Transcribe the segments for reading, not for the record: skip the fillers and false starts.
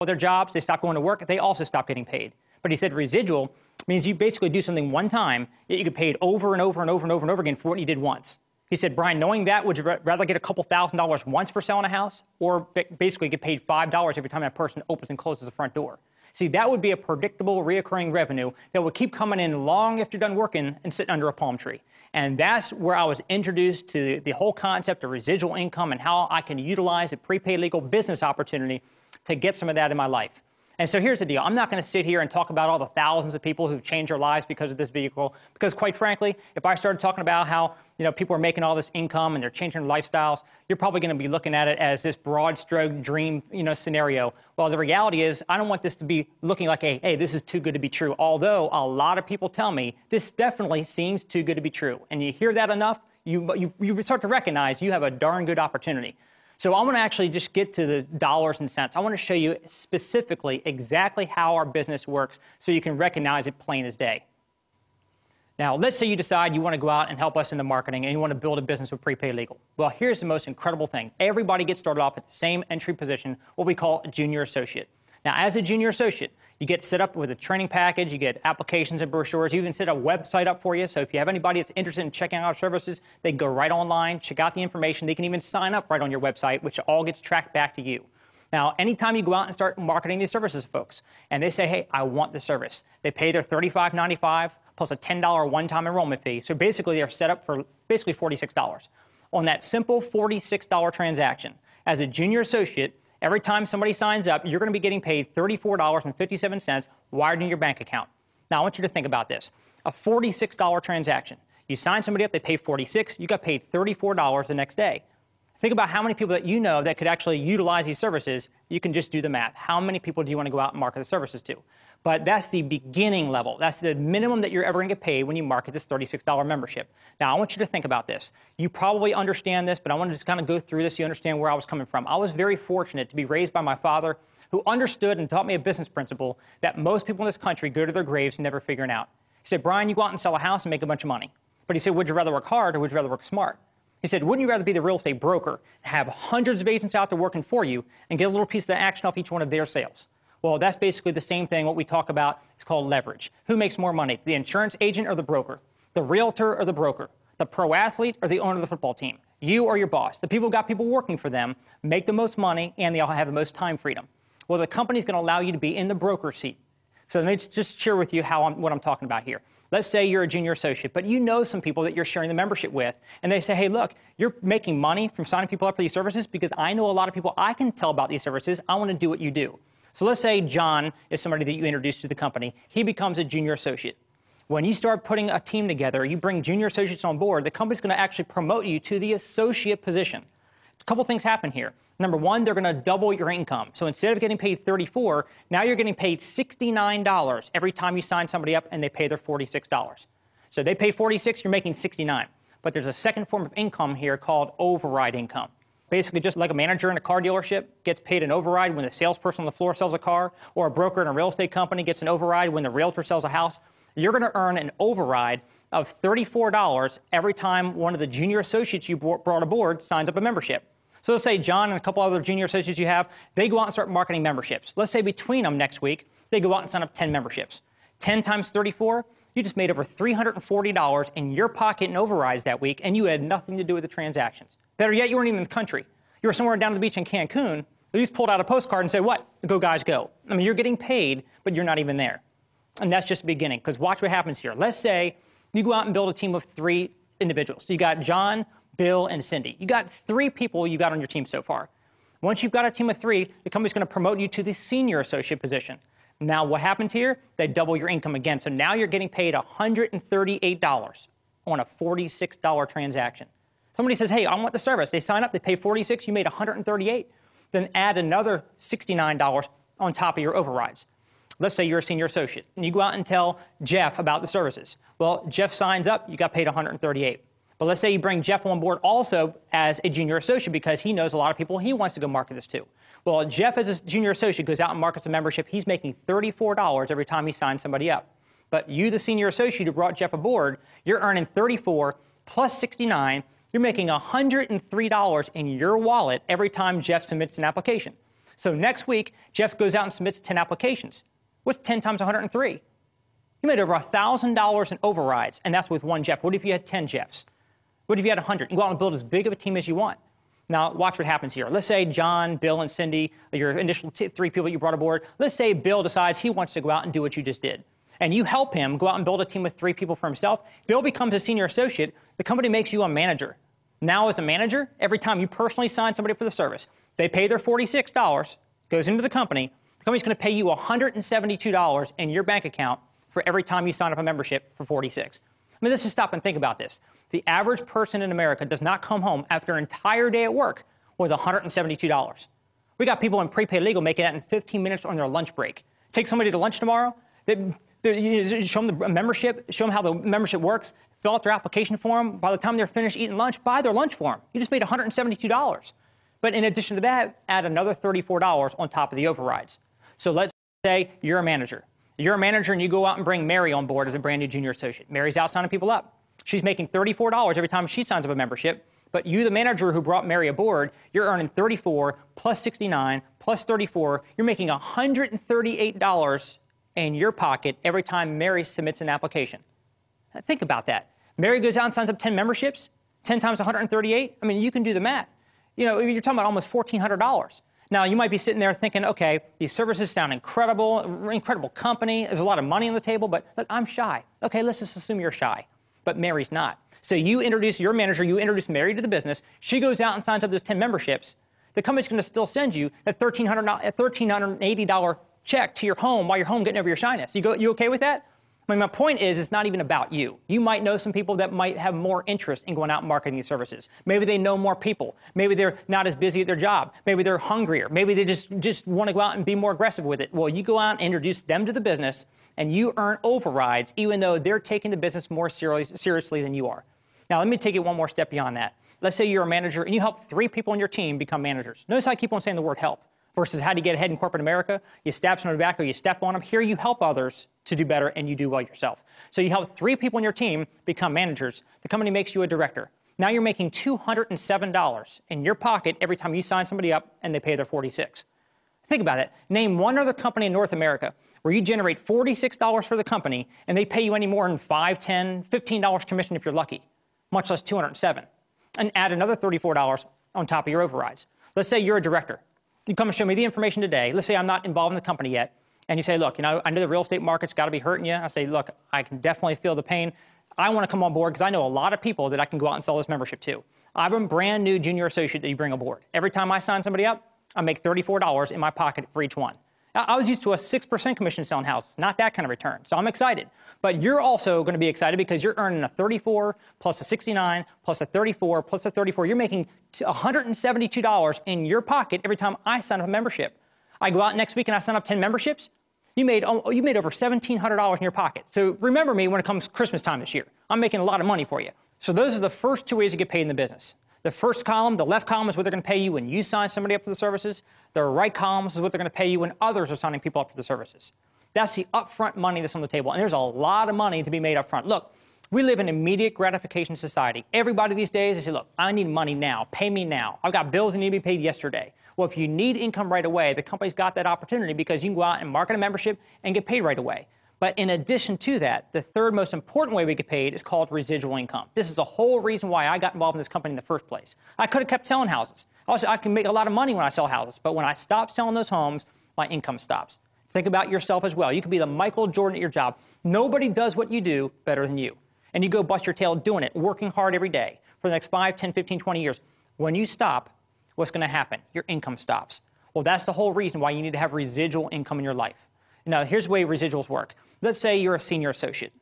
their jobs, they stop going to work, they also stop getting paid. But he said residual means you basically do something one time, yet you get paid over and over and over and over and over again for what you did once. He said, Brian, knowing that, would you rather get a couple $1,000s once for selling a house or basically get paid $5 every time that person opens and closes the front door? See, that would be a predictable, reoccurring revenue that would keep coming in long after you're done working and sitting under a palm tree. And that's where I was introduced to the whole concept of residual income and how I can utilize a prepaid legal business opportunity to get some of that in my life. And so here's the deal. I'm not going to sit here and talk about all the thousands of people who've changed their lives because of this vehicle, because quite frankly, if I started talking about how people are making all this income and they're changing their lifestyles, you're probably going to be looking at it as this broad stroke dream scenario. Well, the reality is I don't want this to be looking like hey, this is too good to be true, although a lot of people tell me this definitely seems too good to be true. And you hear that enough, you start to recognize you have a darn good opportunity. So I want to actually just get to the dollars and cents. I want to show you specifically exactly how our business works so you can recognize it plain as day. Now, let's say you decide you want to go out and help us in the marketing and you want to build a business with Prepaid Legal. Well, here's the most incredible thing. Everybody gets started off at the same entry position, what we call a junior associate. Now, as a junior associate, you get set up with a training package, you get applications and brochures, you even set a website up for you. So if you have anybody that's interested in checking out our services, they can go right online, check out the information. They can even sign up right on your website, which all gets tracked back to you. Now, anytime you go out and start marketing these services to folks, and they say, hey, I want the service, they pay their $35.95 plus a $10 one-time enrollment fee. So basically, they're set up for basically $46. On that simple $46 transaction, as a junior associate, every time somebody signs up, you're going to be getting paid $34.57 wired in your bank account. Now, I want you to think about this. A $46 transaction. You sign somebody up, they pay $46, you got paid $34 the next day. Think about how many people that you know that could actually utilize these services. You can just do the math. How many people do you want to go out and market the services to? But that's the beginning level. That's the minimum that you're ever going to get paid when you market this $36 membership. Now, I want you to think about this. You probably understand this, but I want to just kind of go through this so you understand where I was coming from. I was very fortunate to be raised by my father, who understood and taught me a business principle that most people in this country go to their graves never figuring out. He said, Brian, you go out and sell a house and make a bunch of money. But he said, would you rather work hard or would you rather work smart? He said, wouldn't you rather be the real estate broker, have hundreds of agents out there working for you, and get a little piece of the action off each one of their sales? Well, that's basically the same thing. What we talk about is called leverage. Who makes more money, the insurance agent or the broker, the realtor or the broker, the pro athlete or the owner of the football team, you or your boss? The people who got people working for them make the most money, and they all have the most time freedom. Well, the company's going to allow you to be in the broker seat. So let me just share with you what I'm talking about here. Let's say you're a junior associate, but you know some people that you're sharing the membership with, and they say, hey, look, you're making money from signing people up for these services because I know a lot of people I can tell about these services. I want to do what you do. So let's say John is somebody that you introduce to the company. He becomes a junior associate. When you start putting a team together, you bring junior associates on board, the company's going to actually promote you to the associate position. A couple things happen here. Number one, they're going to double your income. So instead of getting paid $34, now you're getting paid $69 every time you sign somebody up and they pay their $46. So they pay $46, you're making $69. But there's a second form of income here called override income. Basically, just like a manager in a car dealership gets paid an override when the salesperson on the floor sells a car, or a broker in a real estate company gets an override when the realtor sells a house, you're going to earn an override of $34 every time one of the junior associates you brought aboard signs up a membership. So let's say John and a couple other junior associates you have, they go out and start marketing memberships. Let's say between them next week, they go out and sign up 10 memberships. 10 times 34, you just made over $340 in your pocket in overrides that week, and you had nothing to do with the transactions. Better yet, you weren't even in the country. You were somewhere down at the beach in Cancun. You just pulled out a postcard and said, what? Go, guys, go. I mean, you're getting paid, but you're not even there. And that's just the beginning, because watch what happens here. Let's say you go out and build a team of 3 individuals. So you got John, Bill, and Cindy. You got 3 people you got on your team so far. Once you've got a team of 3, the company's going to promote you to the senior associate position. Now, what happens here? They double your income again. So now you're getting paid $138 on a $46 transaction. Somebody says, hey, I want the service. They sign up, they pay $46, you made $138. Then add another $69 on top of your overrides. Let's say you're a senior associate, and you go out and tell Jeff about the services. Well, Jeff signs up, you got paid $138. But let's say you bring Jeff on board also as a junior associate because he knows a lot of people he wants to go market this to. Well, Jeff as a junior associate goes out and markets a membership. He's making $34 every time he signs somebody up. But you, the senior associate who brought Jeff aboard, you're earning $34 plus $69. You're making $103 in your wallet every time Jeff submits an application. So next week, Jeff goes out and submits 10 applications. What's 10 times 103? You made over $1,000 in overrides, and that's with one Jeff. What if you had 10 Jeffs? What if you had 100? You go out and build as big of a team as you want. Now, watch what happens here. Let's say John, Bill, and Cindy, your initial 3 people you brought aboard. Let's say Bill decides he wants to go out and do what you just did. And you help him go out and build a team with 3 people for himself. Bill becomes a senior associate. The company makes you a manager. Now, as a manager, every time you personally sign somebody for the service, they pay their $46, goes into the company. The company's going to pay you $172 in your bank account for every time you sign up a membership for $46. I mean, let's just stop and think about this. The average person in America does not come home after an entire day at work with $172. We got people in prepaid legal making that in 15 minutes on their lunch break. Take somebody to lunch tomorrow, show them the membership, show them how the membership works, fill out their application form. By the time they're finished eating lunch, buy their lunch for them. You just made $172. But in addition to that, add another $34 on top of the overrides. So let's say you're a manager. You're a manager and you go out and bring Mary on board as a brand new junior associate. Mary's out signing people up. She's making $34 every time she signs up a membership. But you, the manager who brought Mary aboard, you're earning $34 plus $69 plus $34. You're making $138 in your pocket every time Mary submits an application. Now, think about that. Mary goes out and signs up 10 memberships, 10 times 138. I mean, you can do the math. You know, you're talking about almost $1,400. Now, you might be sitting there thinking, okay, these services sound incredible, incredible company. There's a lot of money on the table, but look, I'm shy. Okay, let's just assume you're shy. But Mary's not. So you introduce your manager, you introduce Mary to the business. She goes out and signs up those 10 memberships. The company's going to still send you that $1,380 check to your home while you're home getting over your shyness. You okay with that? I mean, my point is, it's not even about you. You might know some people that might have more interest in going out and marketing these services. Maybe they know more people. Maybe they're not as busy at their job. Maybe they're hungrier. Maybe they just want to go out and be more aggressive with it. Well, you go out and introduce them to the business, and you earn overrides, even though they're taking the business more seriously than you are. Now, let me take it one more step beyond that. Let's say you're a manager, and you help 3 people on your team become managers. Notice how I keep on saying the word help. Versus how do you get ahead in corporate America? You stab someone in the back or you step on them. Here you help others to do better and you do well yourself. So you help 3 people on your team become managers. The company makes you a director. Now you're making $207 in your pocket every time you sign somebody up and they pay their $46. Think about it. Name one other company in North America where you generate $46 for the company and they pay you any more than $5, $10, $15 commission if you're lucky, much less $207. And add another $34 on top of your overrides. Let's say you're a director. You come and show me the information today. Let's say I'm not involved in the company yet. And you say, look, I know the real estate market's got to be hurting you. I say, look, I can definitely feel the pain. I want to come on board because I know a lot of people that I can go out and sell this membership to. I'm a brand new junior associate that you bring aboard. Every time I sign somebody up, I make $34 in my pocket for each one. I was used to a 6% commission selling houses, not that kind of return. So I'm excited. But you're also going to be excited because you're earning a 34 plus a 69 plus a 34 plus a 34. You're making $172 in your pocket every time I sign up a membership. I go out next week and I sign up 10 memberships. You made over $1,700 in your pocket. So remember me when it comes Christmas time this year. I'm making a lot of money for you. So those are the first 2 ways to get paid in the business. The first column, the left column, is what they're going to pay you when you sign somebody up for the services. The right column is what they're going to pay you when others are signing people up for the services. That's the upfront money that's on the table. And there's a lot of money to be made up front. Look, we live in an immediate gratification society. Everybody these days, they say, look, I need money now. Pay me now. I've got bills that need to be paid yesterday. Well, if you need income right away, the company's got that opportunity because you can go out and market a membership and get paid right away. But in addition to that, the third most important way we get paid is called residual income. This is the whole reason why I got involved in this company in the first place. I could have kept selling houses. Also, I can make a lot of money when I sell houses, but when I stop selling those homes, my income stops. Think about yourself as well. You could be the Michael Jordan at your job. Nobody does what you do better than you. And you go bust your tail doing it, working hard every day for the next 5, 10, 15, 20 years. When you stop, what's going to happen? Your income stops. Well, that's the whole reason why you need to have residual income in your life. Now, here's the way residuals work. Let's say you're a senior associate.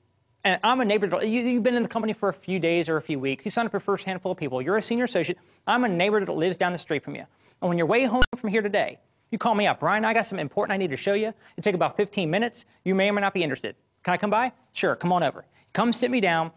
And I'm a neighbor. You've been in the company for a few days or a few weeks. You signed up your first handful of people. You're a senior associate. I'm a neighbor that lives down the street from you. And when you're way home from here today, you call me up. Brian, I got something important I need to show you. It'll take about 15 minutes. You may or may not be interested. Can I come by? Sure, come on over. Come sit me down.